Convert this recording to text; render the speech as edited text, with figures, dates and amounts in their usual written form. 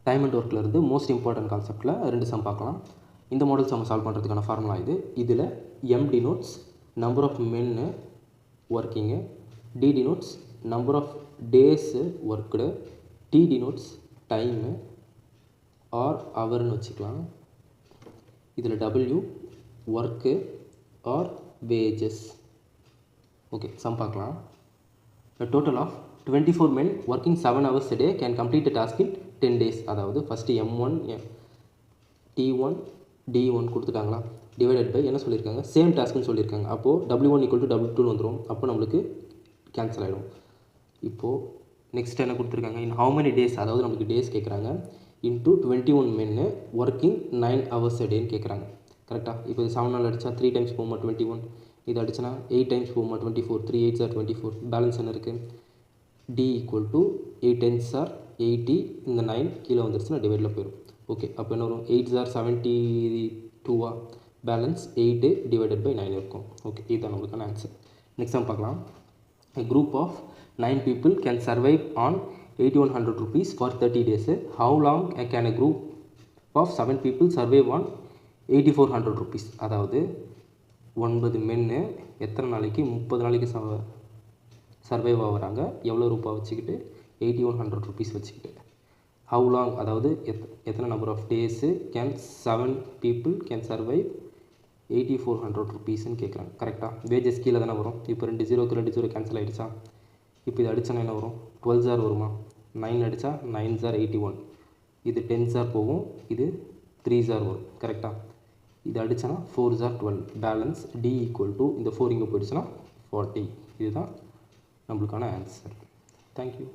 Time and ஒர்க்கில் இருந்து most important கான்செப்ட்டில் 2 sum பார்க்கலாம். இந்த மாடல் சம் சால்வ் பண்ணுறதுக்கான ஃபார்முலா இது. இதில் எம் டினோட்ஸ் நம்பர் ஆஃப் மென்னு working, D denotes number of days worked, T denotes time or ஹவர்னு வச்சுக்கலாம். இதில் W work or wages. Okay, sum பார்க்கலாம். A total of 24 men working 7 hours a day can complete a task in 10 days. அதாவது first M1 T1 D1 கொடுத்துட்டாங்களா, divided by என்ன சொல்லியிருக்காங்க, same டாஸ்க்குன்னு சொல்லியிருக்காங்க. அப்போது W1 = W2 வந்துடும். அப்போ நம்மளுக்கு கேன்சல் ஆகிடும். இப்போது நெக்ஸ்ட் என்ன கொடுத்துருக்காங்க, இன் ஹவு மெனி டேஸ், அதாவது நம்மளுக்கு டேஸ் கேட்குறாங்க, இன்ட்டு 21 மென்னு ஒர்க்கிங் 9 hours a டேன்னு கேட்குறாங்க. கரெக்டாக? இப்போ 7 நாள் அடித்தா 3 டைம்ஸ் போகுமா 21, இது அடிச்சுனா 8 டைம்ஸ் போகுமா 24, 3 8s are 24, பேலன்ஸ் என்ன இருக்குது, D = 8 10s are 80, இந்த 9 கீழே வந்துருச்சுன்னா டிவைடில் போயிடும். ஓகே, அப்போ என்ன வரும், 8s are 72, balance 8 divided by 9 இருக்கும். ஓகே, இதுதான் நம்மளுக்கான ஆன்சர். நெக்ஸ்ட் டைம் பார்க்கலாம். A group of 9 people can survive on 8100 rupees for 30 days. How long can a group of 7 people survive on 8400 rupees? அதாவது 9 மென்னு எத்தனை நாளைக்கு, 30 நாளைக்கு சர்வைவ் ஆகுறாங்க. எவ்வளோ ரூபா வச்சுக்கிட்டு, 8100 rupees வச்சுக்கிட்டு. ஹவு லாங், அதாவது எத்தனை number of days can 7 people can survive 8400 rupeesன்னு கேட்குறாங்க. கரெக்டாக? வேஜஸ் கீழே தானே வரும். இப்போ 2 0 கேன்சல் ஆகிடுச்சா. இப்போ இது அடித்தா என்ன வரும், 12s வருமா, 9 அடித்தா 9s are 81, இது 10s போகும், இது 3s வரும். கரெக்டாக? இது அடித்தனா 4s are 12, பேலன்ஸ் D = இந்த 4 இங்கே போயிடுச்சுன்னா 40. இதுதான் நம்மளுக்கான ஆன்சர். தேங்க்யூ.